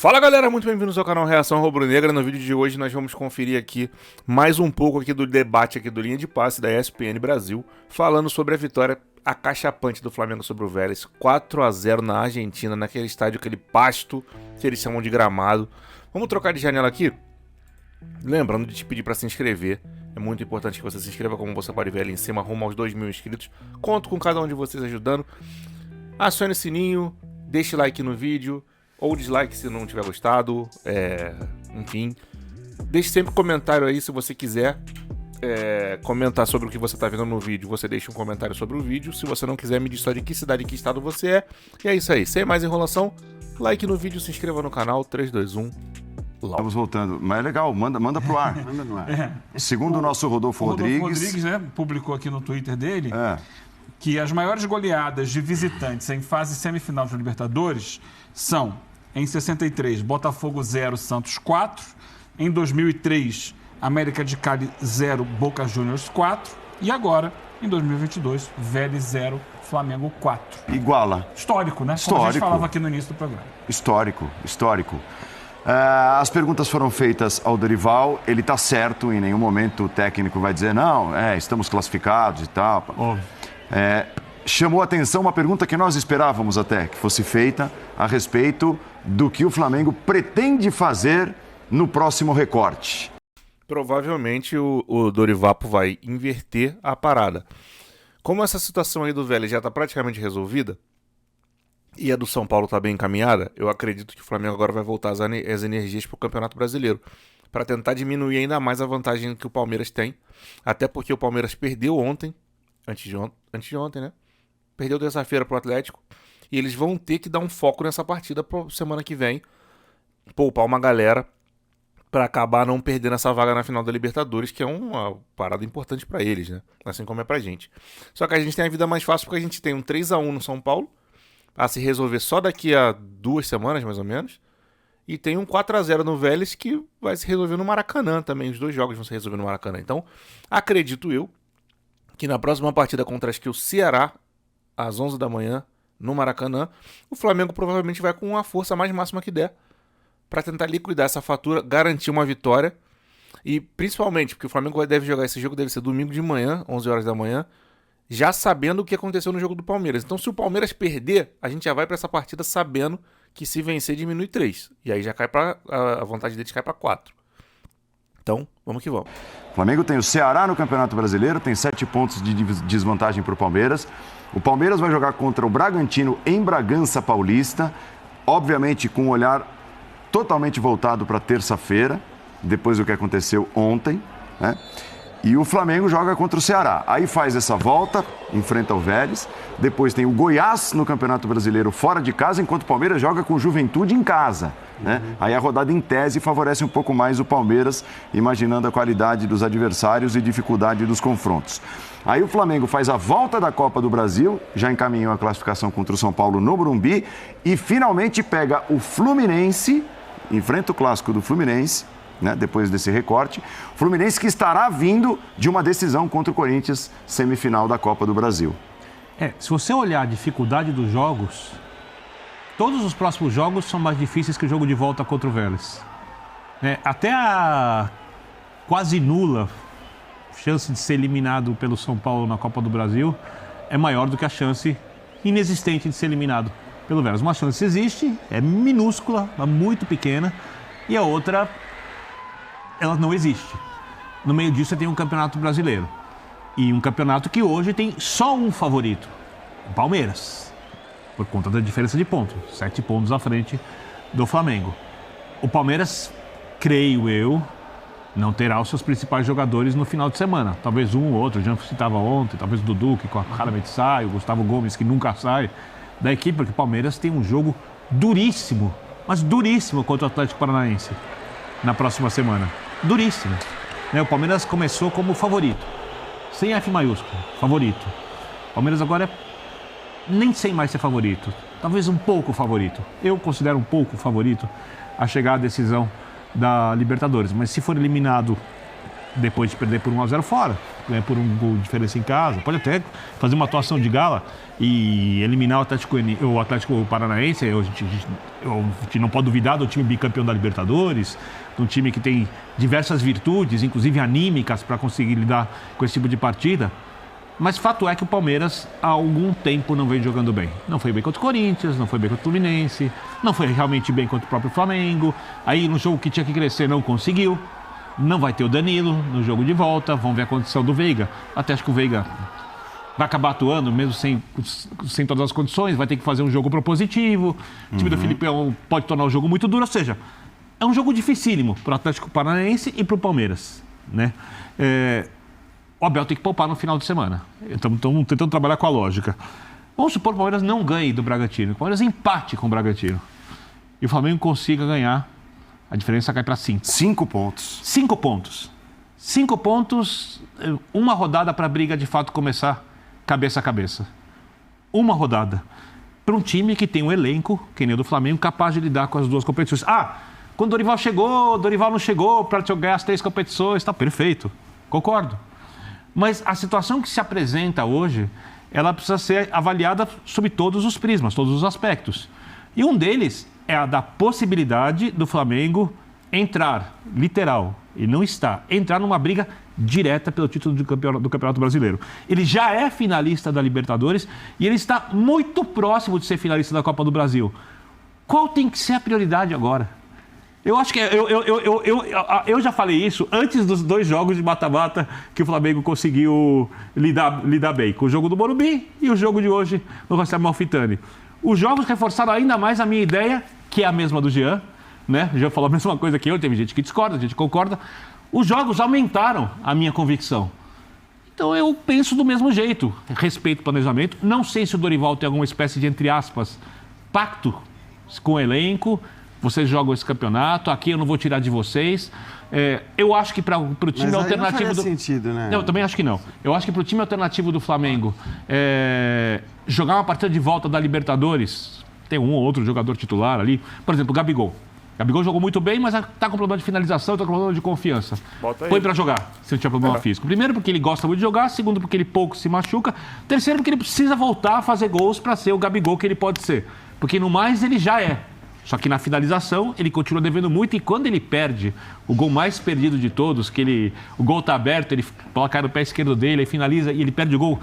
Fala galera, muito bem-vindos ao canal Reação Rubro-Negra. No vídeo de hoje nós vamos conferir aqui mais um pouco aqui do debate aqui do Linha de Passe da ESPN Brasil, falando sobre a vitória acachapante do Flamengo sobre o Vélez, 4-0 na Argentina, naquele estádio, aquele pasto que eles chamam de gramado. Vamos trocar de janela aqui? Lembrando de te pedir para se inscrever. É muito importante que você se inscreva, como você pode ver ali em cima, rumo aos 2.000 inscritos. Conto com cada um de vocês ajudando. Acione o sininho, deixe like no vídeo, ou dislike se não tiver gostado, enfim. Deixe sempre comentário aí se você quiser comentar sobre o que você está vendo no vídeo. Você deixa um comentário sobre o vídeo. Se você não quiser, me diz só de que cidade e que estado você é. E é isso aí, sem mais enrolação, like no vídeo, se inscreva no canal, 3, 2, 1... Estamos voltando, mas é legal, manda pro ar. Manda no ar. Segundo o nosso Rodolfo Rodrigues, né, publicou aqui no Twitter dele que as maiores goleadas de visitantes em fase semifinal de Libertadores são, em 63, Botafogo 0, Santos 4, em 2003, América de Cali 0, Boca Juniors 4, e agora, em 2022, Vélez 0, Flamengo 4. iguala. Histórico, né? Como a gente Histórico. falava aqui no início do programa. Histórico. As perguntas foram feitas ao Dorival, ele está certo, em nenhum momento o técnico vai dizer, não, estamos classificados e tal. Óbvio. Chamou a atenção uma pergunta que nós esperávamos até que fosse feita a respeito do que o Flamengo pretende fazer no próximo recorte. Provavelmente o Dorivapo vai inverter a parada. Como essa situação aí do Vélez já está praticamente resolvida, e a do São Paulo está bem encaminhada, eu acredito que o Flamengo agora vai voltar as energias para o Campeonato Brasileiro, para tentar diminuir ainda mais a vantagem que o Palmeiras tem, até porque o Palmeiras perdeu ontem, antes de ontem, né? Perdeu terça-feira para o Atlético, e eles vão ter que dar um foco nessa partida para semana que vem, poupar uma galera para acabar não perdendo essa vaga na final da Libertadores, que é uma parada importante para eles, né? Assim como é pra gente. Só que a gente tem a vida mais fácil porque a gente tem um 3-1 no São Paulo, a se resolver só daqui a 2 semanas, mais ou menos. E tem um 4-0 no Vélez que vai se resolver no Maracanã também. Os dois jogos vão se resolver no Maracanã. Então, acredito eu que na próxima partida contra o Ceará, às 11 da manhã, no Maracanã, o Flamengo provavelmente vai com a força mais máxima que der para tentar liquidar essa fatura, garantir uma vitória. E principalmente, porque o Flamengo deve jogar esse jogo, deve ser domingo de manhã, 11 horas da manhã, já sabendo o que aconteceu no jogo do Palmeiras. Então, se o Palmeiras perder, a gente já vai para essa partida sabendo que se vencer, diminui 3. E aí já cai a vontade deles cai para 4. Então, vamos que vamos. O Flamengo tem o Ceará no Campeonato Brasileiro, tem 7 pontos de desvantagem para o Palmeiras. O Palmeiras vai jogar contra o Bragantino em Bragança Paulista, obviamente com um olhar totalmente voltado para terça-feira, depois do que aconteceu ontem, né? E o Flamengo joga contra o Ceará. Aí faz essa volta, enfrenta o Vélez. Depois tem o Goiás no Campeonato Brasileiro fora de casa, enquanto o Palmeiras joga com o Juventude em casa, né? Aí a rodada em tese favorece um pouco mais o Palmeiras, imaginando a qualidade dos adversários e dificuldade dos confrontos. Aí o Flamengo faz a volta da Copa do Brasil, já encaminhou a classificação contra o São Paulo no Morumbi e finalmente pega o Fluminense, enfrenta o clássico do Fluminense, né, depois desse recorte, Fluminense que estará vindo de uma decisão contra o Corinthians, semifinal da Copa do Brasil. Se você olhar a dificuldade dos jogos, todos os próximos jogos são mais difíceis que o jogo de volta contra o Vélez. Até a quase nula chance de ser eliminado pelo São Paulo na Copa do Brasil é maior do que a chance inexistente de ser eliminado pelo Vélez. Uma chance existe, é minúscula, é muito pequena, e a outra, ela não existe. No meio disso você tem um campeonato brasileiro. E um campeonato que hoje tem só um favorito, o Palmeiras. Por conta da diferença de pontos, 7 pontos à frente do Flamengo. O Palmeiras, creio eu, não terá os seus principais jogadores no final de semana. Talvez um ou outro, o Jean citava ontem, talvez o Dudu, que raramente sai, o Gustavo Gomes, que nunca sai da equipe, porque o Palmeiras tem um jogo duríssimo, mas duríssimo contra o Atlético Paranaense na próxima semana. Duríssimo. O Palmeiras começou como favorito, sem F maiúsculo, favorito. O Palmeiras agora nem sei mais ser favorito, talvez um pouco favorito. Eu considero um pouco favorito a chegar à decisão da Libertadores, mas se for eliminado depois de perder por 1-0 fora, ganha por um gol de diferença em casa, pode até fazer uma atuação de gala e eliminar o Atlético Paranaense. A gente não pode duvidar do time bicampeão da Libertadores, de um time que tem diversas virtudes, inclusive anímicas, para conseguir lidar com esse tipo de partida. Mas fato é que o Palmeiras há algum tempo não vem jogando bem. Não foi bem contra o Corinthians, não foi bem contra o Fluminense, não foi realmente bem contra o próprio Flamengo. Aí no jogo que tinha que crescer não conseguiu. Não vai ter o Danilo no jogo de volta. Vamos ver a condição do Veiga. Até acho que o Veiga vai acabar atuando, mesmo sem todas as condições. Vai ter que fazer um jogo propositivo. O time do Filipão pode tornar o jogo muito duro. Ou seja, é um jogo dificílimo para o Atlético Paranaense e para o Palmeiras, né? O Abel tem que poupar no final de semana. Estamos tentando trabalhar com a lógica. Vamos supor que o Palmeiras não ganhe do Bragantino. O Palmeiras empate com o Bragantino. E o Flamengo consiga ganhar. A diferença cai para 5. 5 pontos. 5 pontos. 5 pontos, uma rodada para a briga de fato começar cabeça a cabeça. Uma rodada. Para um time que tem um elenco, que nem o do Flamengo, capaz de lidar com as duas competições. Quando o Dorival chegou, o Dorival não chegou para ganhar as 3 competições. Está perfeito. Concordo. Mas a situação que se apresenta hoje, ela precisa ser avaliada sob todos os prismas, todos os aspectos. E um deles é a da possibilidade do Flamengo entrar, literal, e não está, entrar numa briga direta pelo título do Campeonato Brasileiro. Ele já é finalista da Libertadores e ele está muito próximo de ser finalista da Copa do Brasil. Qual tem que ser a prioridade agora? Eu acho que eu já falei isso antes dos 2 jogos de mata-mata que o Flamengo conseguiu lidar bem, com o jogo do Morumbi e o jogo de hoje no José Amalfitani. Os jogos reforçaram ainda mais a minha ideia, que é a mesma do Jean, né? O Jean falou a mesma coisa que eu, teve gente que discorda, gente que concorda. Os jogos aumentaram a minha convicção. Então eu penso do mesmo jeito, respeito o planejamento. Não sei se o Dorival tem alguma espécie de, entre aspas, pacto com o elenco. Vocês jogam esse campeonato, aqui eu não vou tirar de vocês. Eu acho que para o time mas alternativo... Não faria sentido, né? Não, eu também acho que não. Eu acho que para o time alternativo do Flamengo, jogar uma partida de volta da Libertadores, tem um ou outro jogador titular ali. Por exemplo, o Gabigol. O Gabigol jogou muito bem, mas está com problema de finalização, está com problema de confiança. Põe para jogar, se não tiver problema físico. Primeiro, porque ele gosta muito de jogar. Segundo, porque ele pouco se machuca. Terceiro, porque ele precisa voltar a fazer gols para ser o Gabigol que ele pode ser. Porque no mais ele já é. Só que na finalização ele continua devendo muito e quando ele perde o gol mais perdido de todos, o gol está aberto, ele coloca no pé esquerdo dele, aí finaliza e ele perde o gol.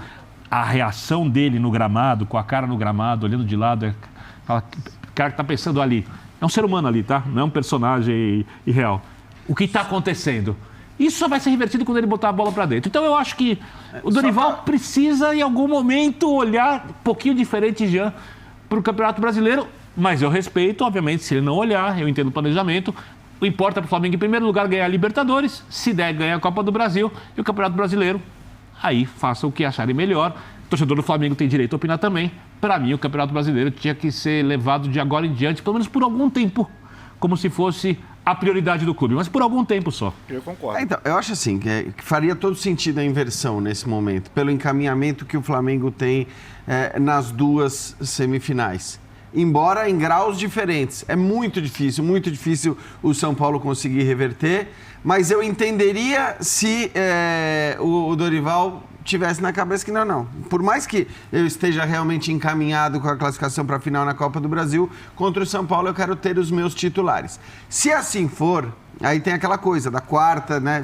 A reação dele no gramado, com a cara no gramado, olhando de lado, o cara que está pensando ali. É um ser humano ali, tá? Não é um personagem irreal. O que está acontecendo? Isso só vai ser revertido quando ele botar a bola para dentro. Então eu acho que o Dorival precisa em algum momento olhar um pouquinho diferente já para o Campeonato Brasileiro. Mas eu respeito, obviamente, se ele não olhar, eu entendo o planejamento. O importa para o Flamengo, em primeiro lugar, ganhar a Libertadores. Se der, ganhar a Copa do Brasil e o Campeonato Brasileiro. Aí faça o que acharem melhor. O torcedor do Flamengo tem direito a opinar também. Para mim, o Campeonato Brasileiro tinha que ser levado de agora em diante, pelo menos por algum tempo, como se fosse a prioridade do clube, mas por algum tempo só. Eu concordo. Então, eu acho assim, que faria todo sentido a inversão nesse momento, pelo encaminhamento que o Flamengo tem nas 2 semifinais. Embora em graus diferentes. É muito difícil o São Paulo conseguir reverter, mas eu entenderia se o Dorival tivesse na cabeça que não. Por mais que eu esteja realmente encaminhado com a classificação para a final na Copa do Brasil, contra o São Paulo eu quero ter os meus titulares. Se assim for, aí tem aquela coisa da quarta, né?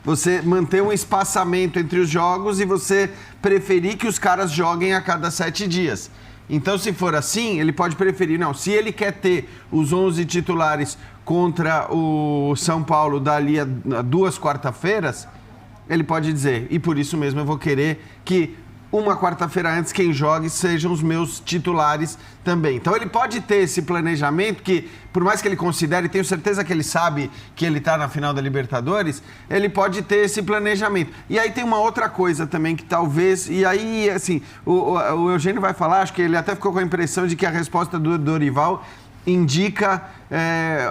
Você manter um espaçamento entre os jogos e você preferir que os caras joguem a cada 7 dias. Então, se for assim, ele pode preferir. Não, se ele quer ter os 11 titulares contra o São Paulo dali a 2 quarta-feiras, ele pode dizer, e por isso mesmo eu vou querer que uma quarta-feira antes quem jogue sejam os meus titulares também. Então ele pode ter esse planejamento que, por mais que ele considere, tenho certeza que ele sabe que ele está na final da Libertadores, ele pode ter esse planejamento. E aí tem uma outra coisa também que talvez, e aí assim, o Eugênio vai falar, acho que ele até ficou com a impressão de que a resposta do Dorival indica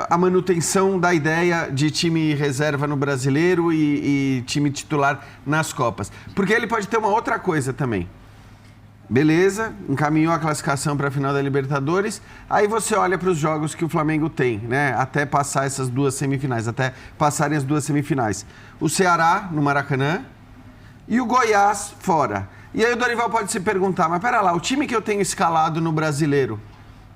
a manutenção da ideia de time reserva no Brasileiro e time titular nas Copas. Porque ele pode ter uma outra coisa também. beleza, encaminhou a classificação para a final da Libertadores. Aí você olha para os jogos que o Flamengo tem, né? Até passar essas 2 semifinais, até passarem as 2 semifinais. O Ceará, no Maracanã, e o Goiás fora. E aí o Dorival pode se perguntar, mas pera lá, o time que eu tenho escalado no Brasileiro,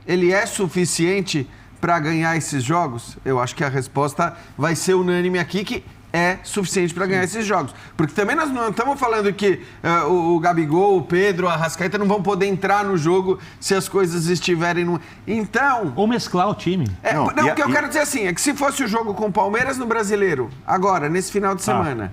ele é suficiente para ganhar esses jogos? Eu acho que a resposta vai ser unânime aqui, que é suficiente para ganhar esses jogos. Porque também nós não estamos falando que o Gabigol, o Pedro, a Arrascaeta não vão poder entrar no jogo se as coisas estiverem no... Então... Ou mesclar o time. O que eu quero dizer assim, é que se fosse o jogo com o Palmeiras no Brasileiro, agora, nesse final de semana,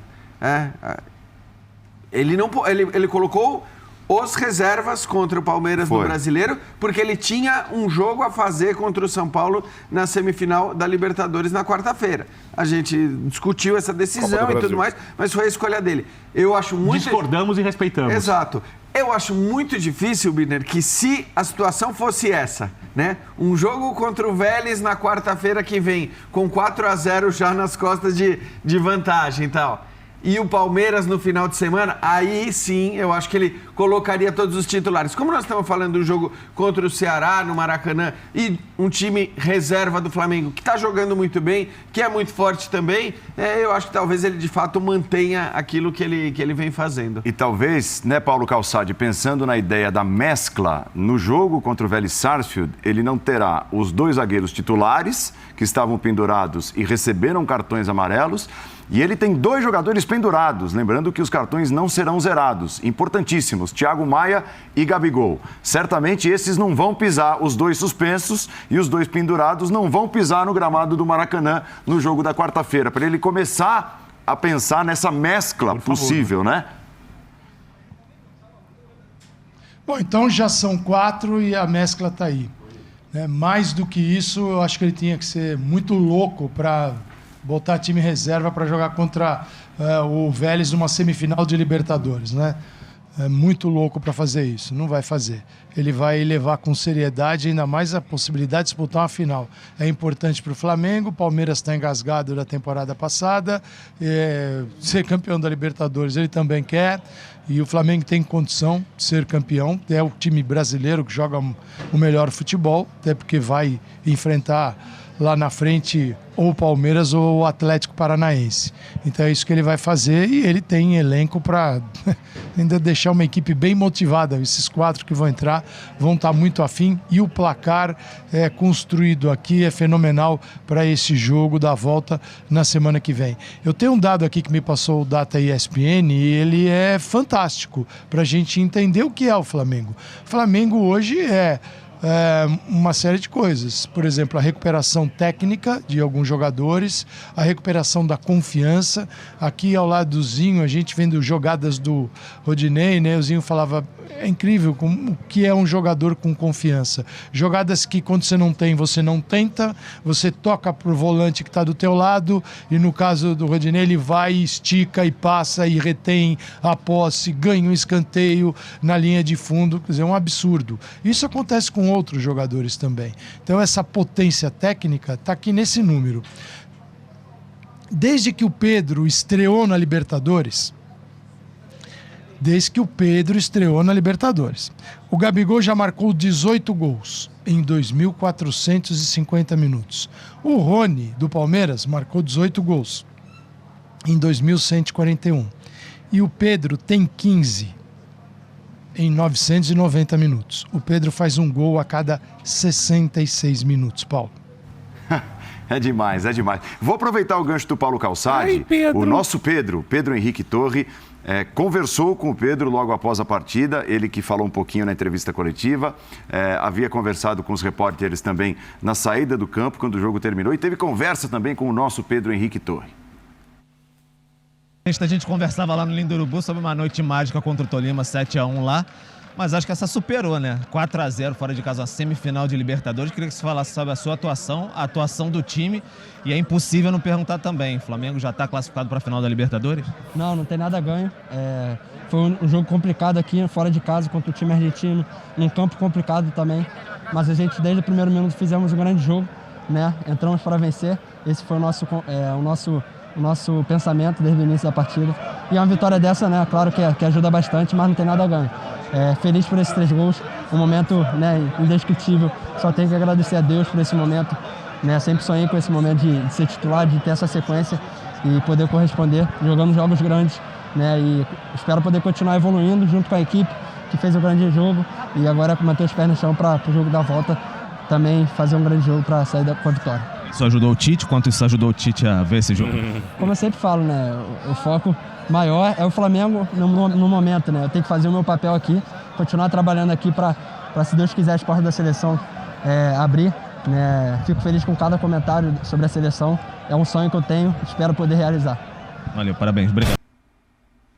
ele colocou os reservas contra o Palmeiras no Brasileiro, porque ele tinha um jogo a fazer contra o São Paulo na semifinal da Libertadores na quarta-feira. A gente discutiu essa decisão e tudo mais, mas foi a escolha dele. Eu acho muito... Discordamos e respeitamos. Exato. Eu acho muito difícil, Biner, que se a situação fosse essa, né? Um jogo contra o Vélez na quarta-feira que vem, com 4-0 já nas costas de vantagem e tal. E o Palmeiras no final de semana, aí sim eu acho que ele colocaria todos os titulares. Como nós estamos falando do jogo contra o Ceará no Maracanã e um time reserva do Flamengo que está jogando muito bem, que é muito forte também, eu acho que talvez ele de fato mantenha aquilo que ele vem fazendo. E talvez, né, Paulo Calçade, pensando na ideia da mescla no jogo contra o Vélez Sarsfield, ele não terá os 2 zagueiros titulares que estavam pendurados e receberam cartões amarelos. E ele tem 2 jogadores pendurados, lembrando que os cartões não serão zerados, importantíssimos, Thiago Maia e Gabigol. Certamente esses não vão pisar, os 2 suspensos e os 2 pendurados não vão pisar no gramado do Maracanã no jogo da quarta-feira, para ele começar a pensar nessa mescla possível, né? Bom, então já são 4 e a mescla está aí. Mais do que isso, eu acho que ele tinha que ser muito louco para botar time reserva para jogar contra o Vélez numa semifinal de Libertadores, né? É muito louco para fazer isso, não vai fazer. Ele vai levar com seriedade, ainda mais a possibilidade de disputar uma final. É importante para o Flamengo, o Palmeiras está engasgado da temporada passada, ser campeão da Libertadores ele também quer, e o Flamengo tem condição de ser campeão, é o time brasileiro que joga o melhor futebol, até porque vai enfrentar lá na frente ou o Palmeiras ou o Atlético Paranaense. Então é isso que ele vai fazer e ele tem elenco para ainda deixar uma equipe bem motivada. Esses 4 que vão entrar vão estar muito afim e o placar construído aqui é fenomenal para esse jogo da volta na semana que vem. Eu tenho um dado aqui que me passou o Data ESPN e ele é fantástico para a gente entender o que é o Flamengo. O Flamengo hoje é uma série de coisas. Por exemplo, a recuperação técnica de alguns jogadores, a recuperação da confiança. Aqui ao lado do Zinho, a gente vendo jogadas do Rodinei, né? O Zinho falava, é incrível o que é um jogador com confiança. Jogadas que quando você não tem, você não tenta, você toca pro volante que está do teu lado e no caso do Rodinei ele vai, estica e passa e retém a posse, ganha um escanteio na linha de fundo, quer dizer, é um absurdo. Isso acontece com outros jogadores também. Então essa potência técnica está aqui nesse número. Desde que o Pedro estreou na Libertadores, o Gabigol já marcou 18 gols em 2.450 minutos. O Rony, do Palmeiras, marcou 18 gols em 2.141. E o Pedro tem 15 em 990 minutos. O Pedro faz um gol a cada 66 minutos, Paulo. É demais, é demais. Vou aproveitar o gancho do Paulo Calçade. O nosso Pedro Henrique Torre, conversou com o Pedro logo após a partida, ele que falou um pouquinho na entrevista coletiva, havia conversado com os repórteres também na saída do campo, quando o jogo terminou, e teve conversa também com o nosso Pedro Henrique Torre. A gente conversava lá no Lindo Urubu sobre uma noite mágica contra o Tolima, 7-1 lá, mas acho que essa superou, né? 4-0 fora de casa, uma semifinal de Libertadores. Queria que você falasse sobre a sua atuação, a atuação do time, e é impossível não perguntar também, o Flamengo já está classificado para a final da Libertadores? Não tem nada a ganho. Foi um jogo complicado aqui, fora de casa, contra o time argentino, num campo complicado também, mas a gente desde o primeiro minuto fizemos um grande jogo, né? Entramos para vencer, esse foi o nosso o nosso pensamento desde o início da partida. E uma vitória dessa, né, claro que ajuda bastante, mas não tem nada a ganho. Feliz por esses 3 gols, um momento, né, indescritível. Só tenho que agradecer a Deus por esse momento. Né, sempre sonhei com esse momento de ser titular, de ter essa sequência e poder corresponder, jogando jogos grandes. Né, e espero poder continuar evoluindo junto com a equipe que fez um grande jogo e agora manter os pés no chão para o jogo da volta também fazer um grande jogo para sair com a vitória. Isso ajudou o Tite? Quanto isso ajudou o Tite a ver esse jogo? Como eu sempre falo, né, o foco maior é o Flamengo no momento. Né, eu tenho que fazer o meu papel aqui, continuar trabalhando aqui para, se Deus quiser, as portas da seleção abrir. Né, fico feliz com cada comentário sobre a seleção. É um sonho que eu tenho, espero poder realizar. Valeu, parabéns, obrigado.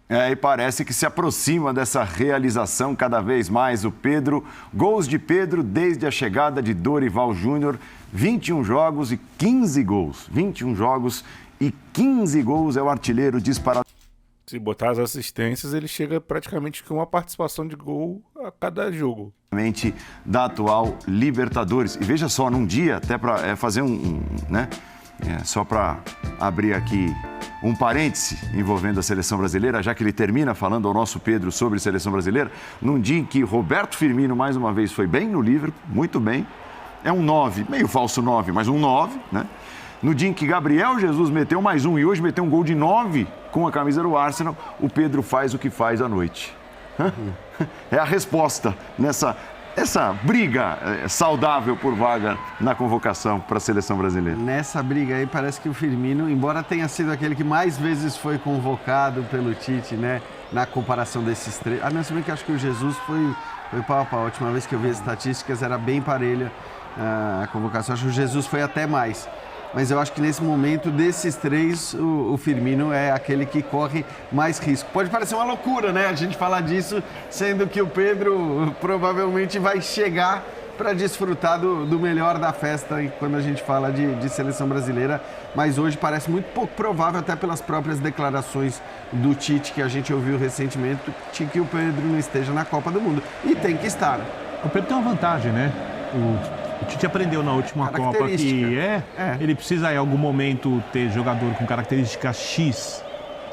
E parece que se aproxima dessa realização cada vez mais o Pedro. Gols de Pedro desde a chegada de Dorival Júnior. 21 jogos e 15 gols. 21 jogos e 15 gols, é o artilheiro disparado. Se botar as assistências, ele chega praticamente com uma participação de gol a cada jogo. Da atual Libertadores. E veja só, num dia, até para fazer né? Só para abrir aqui um parêntese envolvendo a seleção brasileira, já que ele termina falando ao nosso Pedro sobre seleção brasileira, num dia em que Roberto Firmino, mais uma vez, foi bem no Liverpool, muito bem, é um 9, meio falso 9, mas um 9, né? No dia em que Gabriel Jesus meteu mais um e hoje meteu um gol de 9 com a camisa do Arsenal, o Pedro faz o que faz à noite. É a resposta essa briga saudável por vaga na convocação para a seleção brasileira. Nessa briga aí, parece que o Firmino, embora tenha sido aquele que mais vezes foi convocado pelo Tite, né, na comparação desses 3. Não, se bem que acho que o Jesus foi pau a pau. A última vez que eu vi as estatísticas era bem parelha a convocação. Acho que o Jesus foi até mais. Mas eu acho que nesse momento, desses 3, o Firmino é aquele que corre mais risco. Pode parecer uma loucura, né, a gente falar disso, sendo que o Pedro provavelmente vai chegar para desfrutar do melhor da festa quando a gente fala de seleção brasileira. Mas hoje parece muito pouco provável, até pelas próprias declarações do Tite, que a gente ouviu recentemente, que o Pedro não esteja na Copa do Mundo. E tem que estar. O Pedro tem uma vantagem, né? O Tite aprendeu na última Copa que ele precisa em algum momento ter jogador com características X,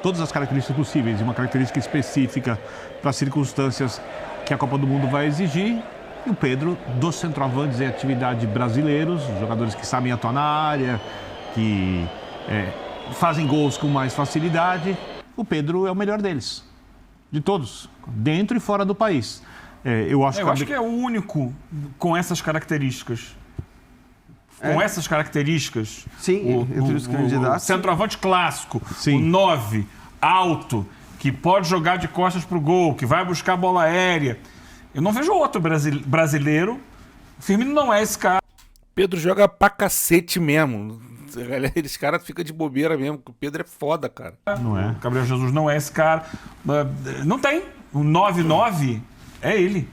todas as características possíveis, e uma característica específica para as circunstâncias que a Copa do Mundo vai exigir. E o Pedro, dos centroavantes em atividade brasileiros, jogadores que sabem atuar na área, que fazem gols com mais facilidade, o Pedro é o melhor deles, de todos, dentro e fora do país. Eu acho que é o único com essas características. Com essas características. Sim, entre os candidatos. O centroavante clássico, sim. O 9, alto, que pode jogar de costas pro gol, que vai buscar bola aérea. Eu não vejo outro brasileiro. O Firmino não é esse cara. Pedro joga pra cacete mesmo. Esse cara fica de bobeira mesmo. O Pedro é foda, cara. Não é. O Gabriel Jesus não é esse cara. Não tem. O 9-9 é ele.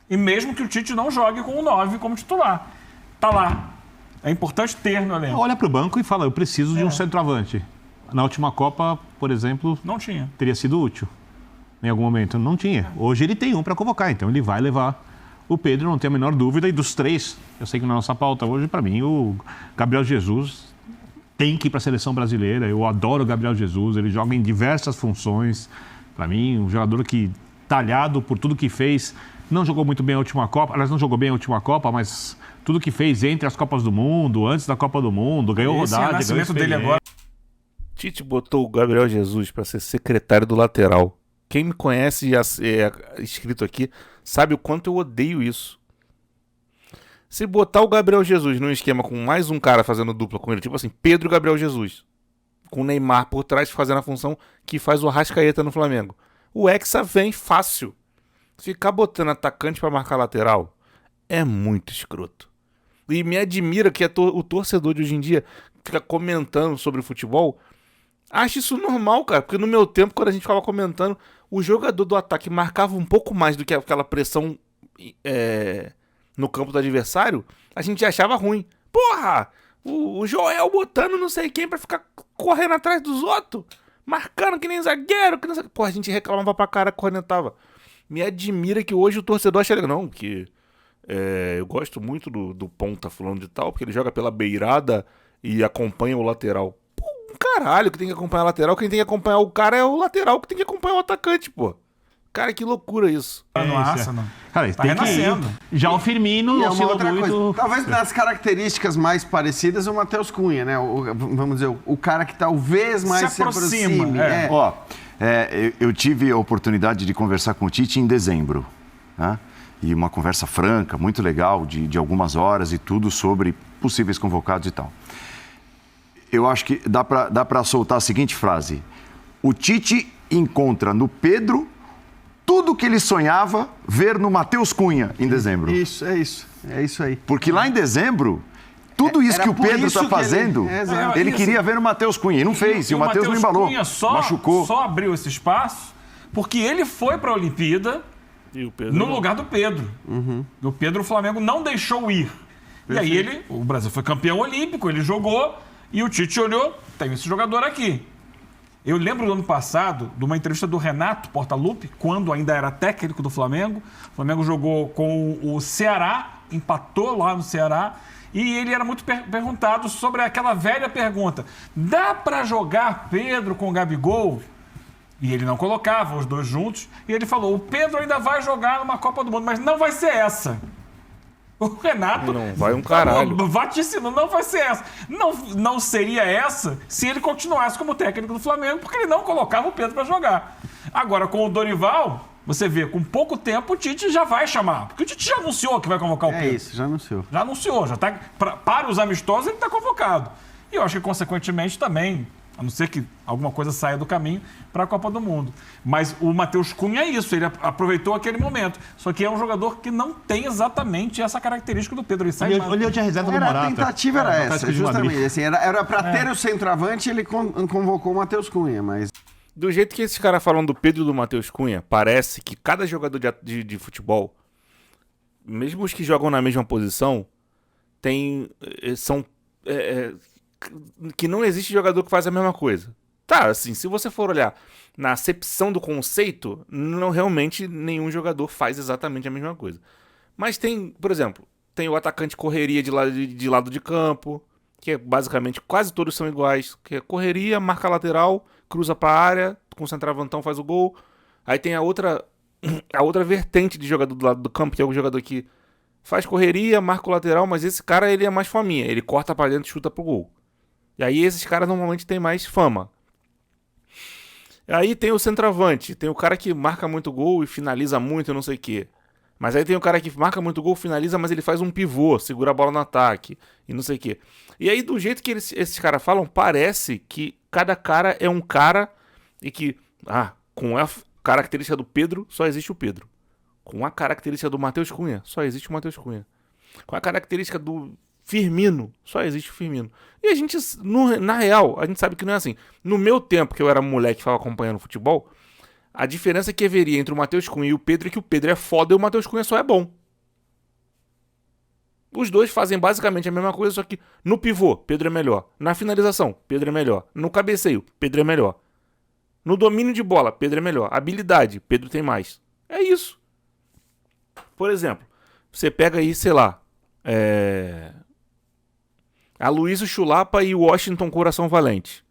E mesmo que o Tite não jogue com o 9 como titular. Tá lá. É importante ter no elenco. Olha pro banco e fala, eu preciso de um centroavante. Na última Copa, por exemplo, não tinha. Teria sido útil. Em algum momento não tinha. Hoje ele tem um para convocar, então ele vai levar o Pedro, não tem a menor dúvida. E dos 3, eu sei que na nossa pauta hoje, para mim, o Gabriel Jesus tem que ir para a seleção brasileira. Eu adoro o Gabriel Jesus, ele joga em diversas funções. Para mim, um jogador que, talhado por tudo que fez, não jogou muito bem a última Copa. Aliás, não jogou bem a última Copa, mas tudo que fez entre as Copas do Mundo, antes da Copa do Mundo, ganhou rodagem, ganhou experiência. Dele agora. Tite botou o Gabriel Jesus para ser secretário do lateral. Quem me conhece e é inscrito aqui sabe o quanto eu odeio isso. Se botar o Gabriel Jesus num esquema com mais um cara fazendo dupla com ele, tipo assim, Pedro e Gabriel Jesus, com o Neymar por trás fazendo a função que faz o Arrascaeta no Flamengo, o Hexa vem fácil. Ficar botando atacante para marcar lateral é muito escroto. E me admira que o torcedor de hoje em dia fica comentando sobre o futebol. Acho isso normal, cara, porque no meu tempo, quando a gente ficava comentando, o jogador do ataque marcava um pouco mais do que aquela pressão no campo do adversário, a gente achava ruim. Porra, o Joel botando não sei quem pra ficar correndo atrás dos outros, marcando que nem zagueiro, que não sei... Porra, a gente reclamava pra cara, cornetava. Me admira que hoje o torcedor acha legal, não, que eu gosto muito do ponta fulano de tal, porque ele joga pela beirada e acompanha o lateral. caralho que tem que acompanhar a lateral. Quem tem que acompanhar o cara é o lateral que tem que acompanhar o atacante, pô. Cara, que loucura isso. Nossa, não. Cara, Tá tem que renascendo. ir. Já o Firmino E é uma oscila outra muito. coisa. Talvez das características mais parecidas, o Matheus Cunha, né? Vamos dizer, o cara que talvez mais se aproxime. é. Ó, eu tive a oportunidade de conversar com o Tite em dezembro, né? E uma conversa franca, muito legal, de algumas horas e tudo sobre possíveis convocados e tal. Eu acho que dá pra soltar a seguinte frase. O Tite encontra no Pedro tudo que ele sonhava ver no Matheus Cunha em dezembro. Isso, é isso. É isso aí. Porque lá em dezembro, tudo isso que o Pedro está fazendo, ele queria ver no Matheus Cunha. E não fez, e o Matheus não embalou. Cunha machucou. Só abriu esse espaço porque ele foi para a Olimpíada no lugar do Pedro. O Pedro, o Flamengo não deixou ir. Perfeito. E aí o Brasil foi campeão olímpico, ele jogou e o Tite olhou, tem esse jogador aqui. Eu lembro do ano passado, de uma entrevista do Renato Portaluppi, quando ainda era técnico do Flamengo. O Flamengo jogou com o Ceará, empatou lá no Ceará. E ele era muito perguntado sobre aquela velha pergunta: dá para jogar Pedro com o Gabigol? E ele não colocava os dois juntos. E ele falou: o Pedro ainda vai jogar numa Copa do Mundo, mas não vai ser essa. O Renato... Não vai um caralho. Vaticínio, não vai ser essa. Não seria essa se ele continuasse como técnico do Flamengo, porque ele não colocava o Pedro para jogar. Agora, com o Dorival, você vê, com pouco tempo o Tite já vai chamar. Porque o Tite já anunciou que vai convocar o Pedro. É isso, já anunciou. Já anunciou, já tá... Para os amistosos ele está convocado. E eu acho que, consequentemente, também... A não ser que alguma coisa saia do caminho para a Copa do Mundo. Mas o Matheus Cunha é isso, ele aproveitou aquele momento. Só que é um jogador que não tem exatamente essa característica do Pedro. Ele sai Olha, eu tinha reserva do Morata. A tentativa era essa, justamente. Assim, era para ter o centroavante, ele convocou o Matheus Cunha, mas... Do jeito que esses caras falam do Pedro e do Matheus Cunha, parece que cada jogador de futebol, mesmo os que jogam na mesma posição, que não existe jogador que faz a mesma coisa. Tá, assim, se você for olhar na acepção do conceito, não realmente nenhum jogador faz exatamente a mesma coisa. Mas tem, por exemplo, tem o atacante correria de lado de campo, que é basicamente quase todos são iguais, que é correria, marca lateral, cruza pra área, com o centroavantão faz o gol. Aí tem a outra vertente de jogador do lado do campo, que é o jogador que faz correria, marca o lateral, mas esse cara ele é mais faminha, ele corta pra dentro e chuta pro gol. E aí esses caras normalmente têm mais fama. Aí tem o centroavante, tem o cara que marca muito gol e finaliza muito, não sei o quê. Mas aí tem o cara que marca muito gol, finaliza, mas ele faz um pivô, segura a bola no ataque e não sei o quê. E aí do jeito que esses caras falam, parece que cada cara é um cara e que, com a característica do Pedro, só existe o Pedro. Com a característica do Matheus Cunha, só existe o Matheus Cunha. Com a característica do Firmino, só existe o Firmino. E a gente, na real, a gente sabe que não é assim. No meu tempo, que eu era moleque e ficava acompanhando futebol, a diferença que haveria entre o Matheus Cunha e o Pedro é que o Pedro é foda e o Matheus Cunha só é bom. Os dois fazem basicamente a mesma coisa, só que no pivô, Pedro é melhor. Na finalização, Pedro é melhor. No cabeceio, Pedro é melhor. No domínio de bola, Pedro é melhor. Habilidade, Pedro tem mais. É isso. Por exemplo, você pega aí, sei lá, Aloysio Chulapa e o Washington Coração Valente.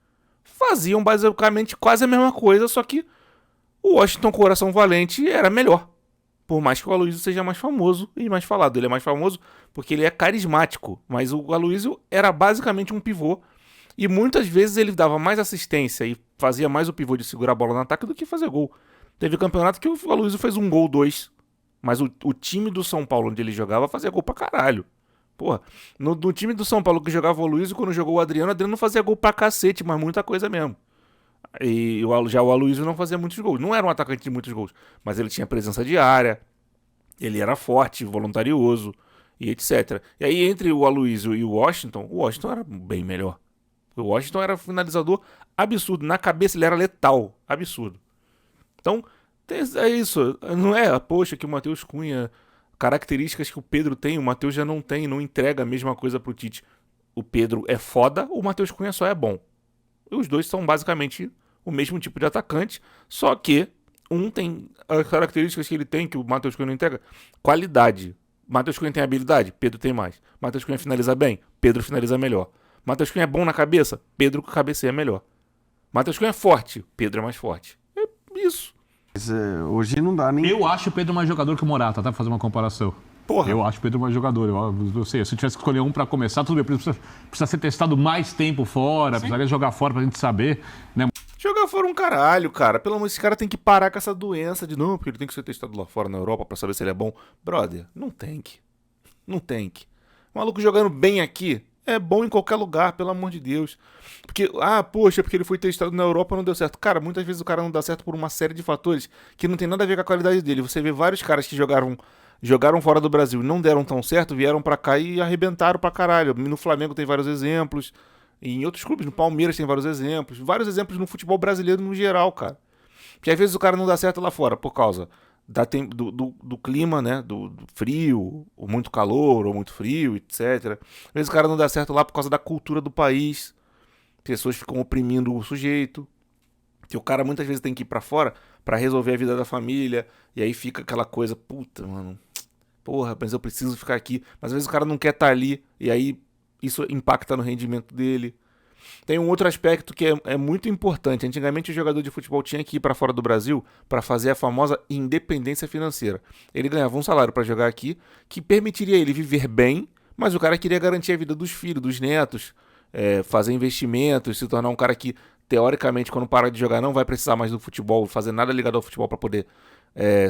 Faziam basicamente quase a mesma coisa, só que o Washington Coração Valente era melhor. Por mais que o Aloysio seja mais famoso e mais falado. Ele é mais famoso porque ele é carismático. Mas o Aloysio era basicamente um pivô. E muitas vezes ele dava mais assistência e fazia mais o pivô de segurar a bola no ataque do que fazer gol. Teve campeonato que o Aloysio fez um gol, 2. Mas o time do São Paulo onde ele jogava fazia gol pra caralho. Porra, no time do São Paulo que jogava o Aloysio, quando jogou o Adriano não fazia gol pra cacete, mas muita coisa mesmo. E já o Aloysio não fazia muitos gols. Não era um atacante de muitos gols, mas ele tinha presença de área, ele era forte, voluntarioso e etc. E aí entre o Aloysio e o Washington era bem melhor. O Washington era finalizador absurdo, na cabeça ele era letal, absurdo. Então, é isso, não é, poxa, que o Matheus Cunha, características que o Pedro tem, o Matheus já não tem, não entrega a mesma coisa pro Tite. O Pedro é foda, o Matheus Cunha só é bom. E os dois são basicamente o mesmo tipo de atacante, só que um tem as características que ele tem, que o Matheus Cunha não entrega. Qualidade. Matheus Cunha tem habilidade, Pedro tem mais. Matheus Cunha finaliza bem, Pedro finaliza melhor. Matheus Cunha é bom na cabeça? Pedro com cabeceia é melhor. Matheus Cunha é forte? Pedro é mais forte. É isso. Mas, hoje não dá nem... Eu acho o Pedro mais jogador que o Morata, tá? Pra fazer uma comparação. Porra. Eu acho o Pedro mais jogador. Eu sei, se eu tivesse que escolher um pra começar, tudo bem. Precisa ser testado mais tempo fora, precisaria jogar fora pra gente saber, né? Jogar fora um caralho, cara. Pelo menos esse cara tem que parar com essa doença de não, porque ele tem que ser testado lá fora na Europa pra saber se ele é bom. Brother, não tem que. Não tem que. O maluco jogando bem aqui é bom em qualquer lugar, pelo amor de Deus. Porque, poxa, porque ele foi testado na Europa não deu certo. Cara, muitas vezes o cara não dá certo por uma série de fatores que não tem nada a ver com a qualidade dele. Você vê vários caras que jogaram fora do Brasil e não deram tão certo, vieram pra cá e arrebentaram pra caralho. No Flamengo tem vários exemplos. E em outros clubes, no Palmeiras tem vários exemplos no futebol brasileiro no geral, cara. Porque às vezes o cara não dá certo lá fora por causa do clima, né, do frio, ou muito calor, ou muito frio, etc. Às vezes o cara não dá certo lá por causa da cultura do país. Pessoas ficam oprimindo o sujeito. Que o cara muitas vezes tem que ir pra fora pra resolver a vida da família, e aí fica aquela coisa, puta, mano, porra, mas eu preciso ficar aqui. Mas às vezes o cara não quer estar ali, e aí isso impacta no rendimento dele. Tem um outro aspecto que é muito importante. Antigamente o jogador de futebol tinha que ir para fora do Brasil para fazer a famosa independência financeira. Ele ganhava um salário para jogar aqui que permitiria ele viver bem, mas o cara queria garantir a vida dos filhos, dos netos, fazer investimentos, se tornar um cara que, teoricamente, quando para de jogar não vai precisar mais do futebol, fazer nada ligado ao futebol para poder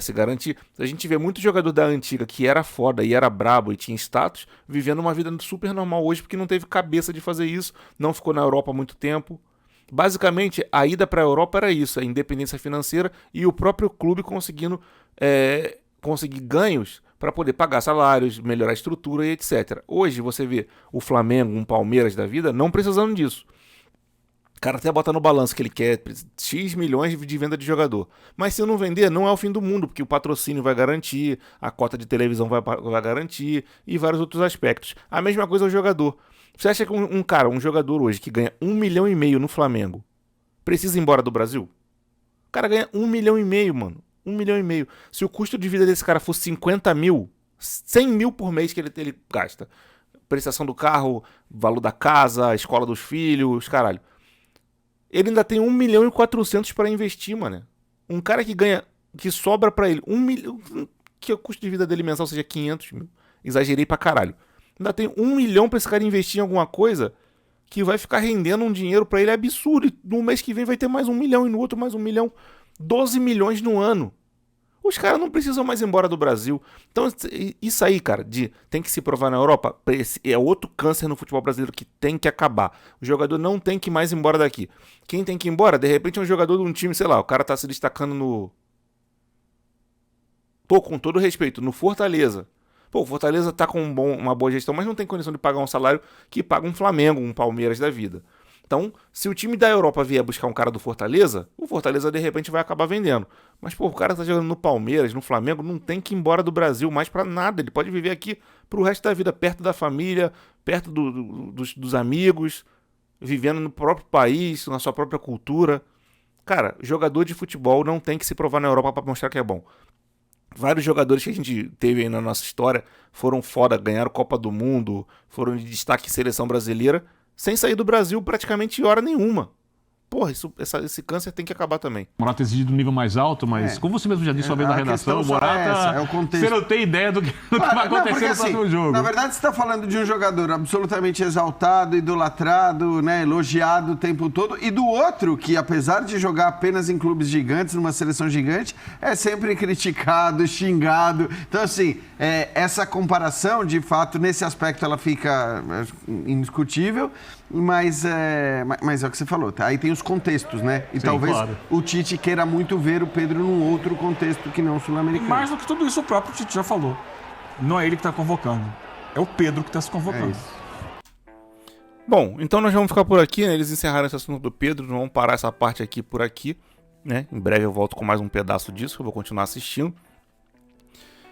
se garantir. A gente vê muito jogador da antiga que era foda e era brabo e tinha status, vivendo uma vida super normal hoje porque não teve cabeça de fazer isso, não ficou na Europa há muito tempo. Basicamente, a ida para a Europa era isso, a independência financeira e o próprio clube conseguir ganhos para poder pagar salários, melhorar a estrutura e etc. Hoje você vê o Flamengo, um Palmeiras da vida, não precisando disso. O cara até bota no balanço que ele quer X milhões de venda de jogador. Mas se não vender, não é o fim do mundo, porque o patrocínio vai garantir, a cota de televisão vai garantir e vários outros aspectos. A mesma coisa é o jogador. Você acha que um jogador hoje que ganha 1,5 milhão no Flamengo precisa ir embora do Brasil? O cara ganha 1,5 milhão, mano. 1,5 milhão. Se o custo de vida desse cara fosse 50 mil, 100 mil por mês que ele gasta. Prestação do carro, valor da casa, a escola dos filhos, caralho. Ele ainda tem 1,4 milhão para investir, mano. Um cara que sobra pra ele 1 milhão, que o custo de vida dele mensal seja 500 mil. Exagerei pra caralho. Ainda tem 1 milhão pra esse cara investir em alguma coisa que vai ficar rendendo um dinheiro pra ele absurdo. E no mês que vem vai ter mais 1 milhão e no outro mais 1 milhão. 12 milhões no ano. Os caras não precisam mais ir embora do Brasil. Então, isso aí, cara, tem que se provar na Europa, é outro câncer no futebol brasileiro que tem que acabar. O jogador não tem que mais ir embora daqui. Quem tem que ir embora, de repente, é um jogador de um time, sei lá, o cara tá se destacando no... Pô, com todo respeito, no Fortaleza. Pô, o Fortaleza tá com uma boa gestão, mas não tem condição de pagar um salário que paga um Flamengo, um Palmeiras da vida. Então, se o time da Europa vier buscar um cara do Fortaleza, o Fortaleza de repente vai acabar vendendo. Mas, pô, o cara tá jogando no Palmeiras, no Flamengo, não tem que ir embora do Brasil mais pra nada. Ele pode viver aqui pro resto da vida, perto da família, perto dos amigos, vivendo no próprio país, na sua própria cultura. Cara, jogador de futebol não tem que se provar na Europa pra mostrar que é bom. Vários jogadores que a gente teve aí na nossa história foram foda, ganharam Copa do Mundo, foram de destaque em seleção brasileira, sem sair do Brasil praticamente hora nenhuma. Porra, esse câncer tem que acabar também. O Morata exige de um nível mais alto, mas como você mesmo já disse uma vez na redação, o Morata, você não tem ideia do que vai acontecer no próximo jogo. Na verdade, você está falando de um jogador absolutamente exaltado, idolatrado, né, elogiado o tempo todo, e do outro que, apesar de jogar apenas em clubes gigantes, numa seleção gigante, é sempre criticado, xingado. Então, assim, essa comparação, de fato, nesse aspecto, ela fica indiscutível. Mas é o que você falou, tá? Aí tem os contextos, né? E sim, talvez o Tite queira muito ver o Pedro num outro contexto que não sul-americano. Mais do que tudo isso, o próprio Tite já falou. Não é ele que está convocando, é o Pedro que está se convocando. Bom, então nós vamos ficar por aqui, né? Eles encerraram esse assunto do Pedro, vamos parar essa parte aqui por aqui, né? Em breve eu volto com mais um pedaço disso, que eu vou continuar assistindo.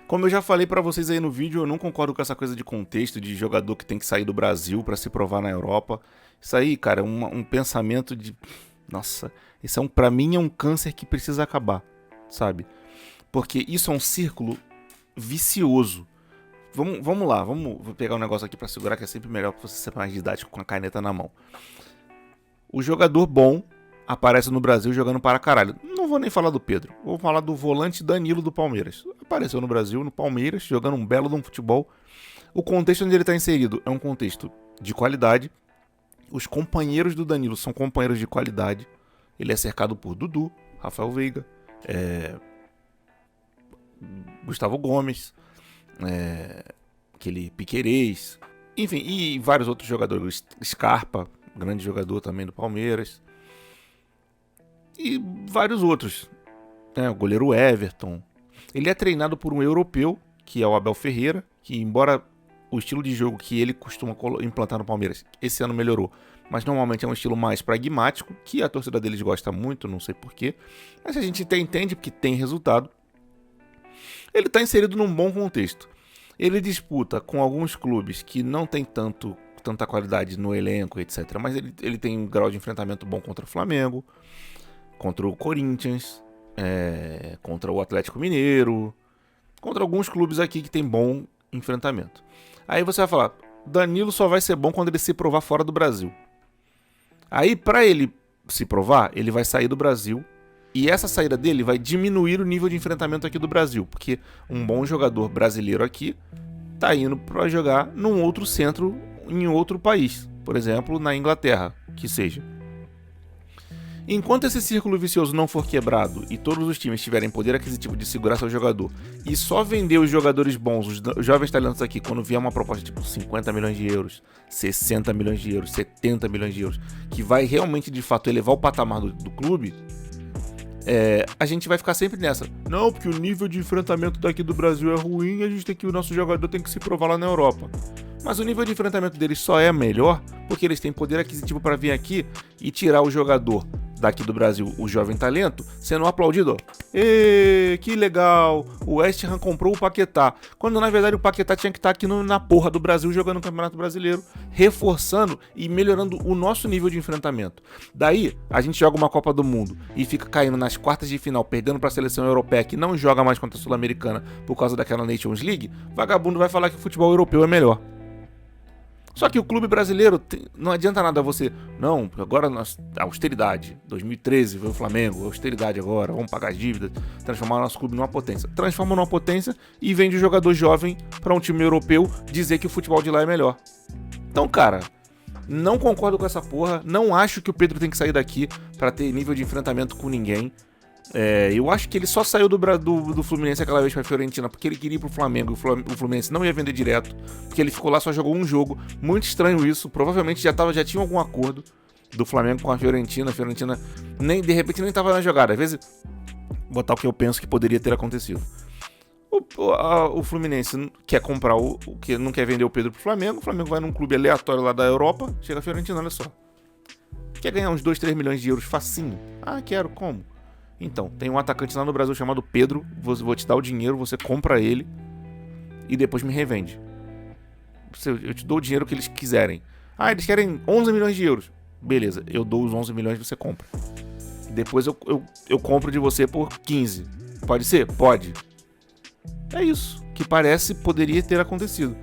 Como eu já falei pra vocês aí no vídeo, eu não concordo com essa coisa de contexto, de jogador que tem que sair do Brasil pra se provar na Europa. Isso aí, cara, é um pensamento de... Nossa, isso pra mim é um câncer que precisa acabar, sabe? Porque isso é um círculo vicioso. Vamos lá, vou pegar um negócio aqui pra segurar, que é sempre melhor pra você ser mais didático com a caneta na mão. O jogador bom aparece no Brasil jogando para caralho. Não vou nem falar do Pedro, vou falar do volante Danilo do Palmeiras. Apareceu no Brasil, no Palmeiras, jogando um belo de um futebol. O contexto onde ele está inserido é um contexto de qualidade. Os companheiros do Danilo são companheiros de qualidade. Ele é cercado por Dudu, Rafael Veiga, Gustavo Gomes, aquele Piquerez, enfim, e vários outros jogadores. Scarpa, grande jogador também do Palmeiras, e vários outros, o goleiro Everton. Ele é treinado por um europeu, que é o Abel Ferreira, que embora o estilo de jogo que ele costuma implantar no Palmeiras esse ano melhorou, mas normalmente é um estilo mais pragmático, que a torcida deles gosta muito, não sei porquê, mas a gente até entende porque tem resultado. Ele está inserido num bom contexto. Ele disputa com alguns clubes que não tem tanta qualidade no elenco, etc. Mas ele tem um grau de enfrentamento bom contra o Flamengo, contra o Corinthians, contra o Atlético Mineiro, contra alguns clubes aqui que tem bom enfrentamento. Aí você vai falar, Danilo só vai ser bom quando ele se provar fora do Brasil. Aí, para ele se provar, ele vai sair do Brasil. E essa saída dele vai diminuir o nível de enfrentamento aqui do Brasil, porque um bom jogador brasileiro aqui tá indo para jogar num outro centro em outro país, por exemplo, na Inglaterra, que seja. Enquanto esse círculo vicioso não for quebrado e todos os times tiverem poder aquisitivo de segurar seu jogador e só vender os jogadores bons, os jovens talentos aqui, quando vier uma proposta tipo 50 milhões de euros, 60 milhões de euros, 70 milhões de euros, que vai realmente de fato elevar o patamar do clube, a gente vai ficar sempre nessa. Não, porque o nível de enfrentamento daqui do Brasil é ruim, o nosso jogador tem que se provar lá na Europa. Mas o nível de enfrentamento deles só é melhor porque eles têm poder aquisitivo para vir aqui e tirar o jogador daqui do Brasil, o jovem talento, sendo aplaudido. Que legal, o West Ham comprou o Paquetá, quando na verdade o Paquetá tinha que estar aqui na porra do Brasil jogando no Campeonato Brasileiro, reforçando e melhorando o nosso nível de enfrentamento. Daí a gente joga uma Copa do Mundo e fica caindo nas quartas de final, perdendo para a seleção europeia que não joga mais contra a Sul-Americana por causa daquela Nations League. Vagabundo vai falar que o futebol europeu é melhor. Só que o clube brasileiro, não adianta nada você... Não, agora austeridade. 2013 veio o Flamengo, austeridade agora, vamos pagar as dívidas, transformar o nosso clube numa potência. Transforma numa potência e vende o jogador jovem para um time europeu dizer que o futebol de lá é melhor. Então, cara, não concordo com essa porra. Não acho que o Pedro tem que sair daqui para ter nível de enfrentamento com ninguém. Eu acho que ele só saiu do Fluminense aquela vez pra Fiorentina porque ele queria ir pro Flamengo. O Fluminense não ia vender direto, porque ele ficou lá, só jogou um jogo. Muito estranho isso. Provavelmente já tinha algum acordo do Flamengo com a Fiorentina. A Fiorentina de repente nem tava na jogada. Às vezes, botar o que eu penso que poderia ter acontecido. O Fluminense quer comprar o que não quer vender o Pedro pro Flamengo. O Flamengo vai num clube aleatório lá da Europa. Chega a Fiorentina, olha só. Quer ganhar uns 2, 3 milhões de euros facinho? Ah, quero, como? Então, tem um atacante lá no Brasil chamado Pedro, vou te dar o dinheiro, você compra ele e depois me revende. Eu te dou o dinheiro que eles quiserem. Ah, eles querem 11 milhões de euros. Beleza, eu dou os 11 milhões e você compra. Depois eu compro de você por 15. Pode ser? Pode. É isso que poderia ter acontecido.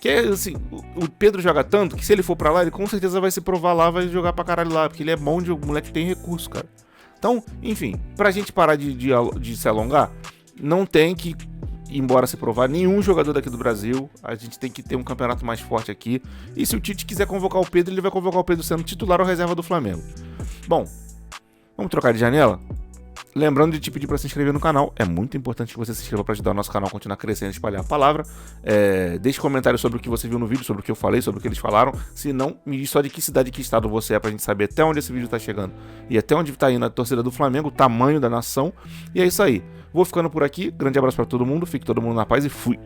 Que assim, o Pedro joga tanto que se ele for pra lá, ele com certeza vai se provar lá, vai jogar pra caralho lá, porque ele é bom, o moleque tem recurso, cara. Então, enfim, pra gente parar de se alongar, não tem que ir embora se provar nenhum jogador daqui do Brasil. A gente tem que ter um campeonato mais forte aqui. E se o Tite quiser convocar o Pedro, ele vai convocar o Pedro sendo titular ou reserva do Flamengo. Bom, vamos trocar de janela? Lembrando de te pedir para se inscrever no canal. É muito importante que você se inscreva para ajudar o nosso canal a continuar crescendo e espalhar a palavra. Deixe comentários sobre o que você viu no vídeo, sobre o que eu falei, sobre o que eles falaram. Se não, me diz só de que cidade e que estado você é, pra gente saber até onde esse vídeo tá chegando e até onde tá indo a torcida do Flamengo, o tamanho da nação. E é isso aí. Vou ficando por aqui. Grande abraço para todo mundo. Fique todo mundo na paz e fui.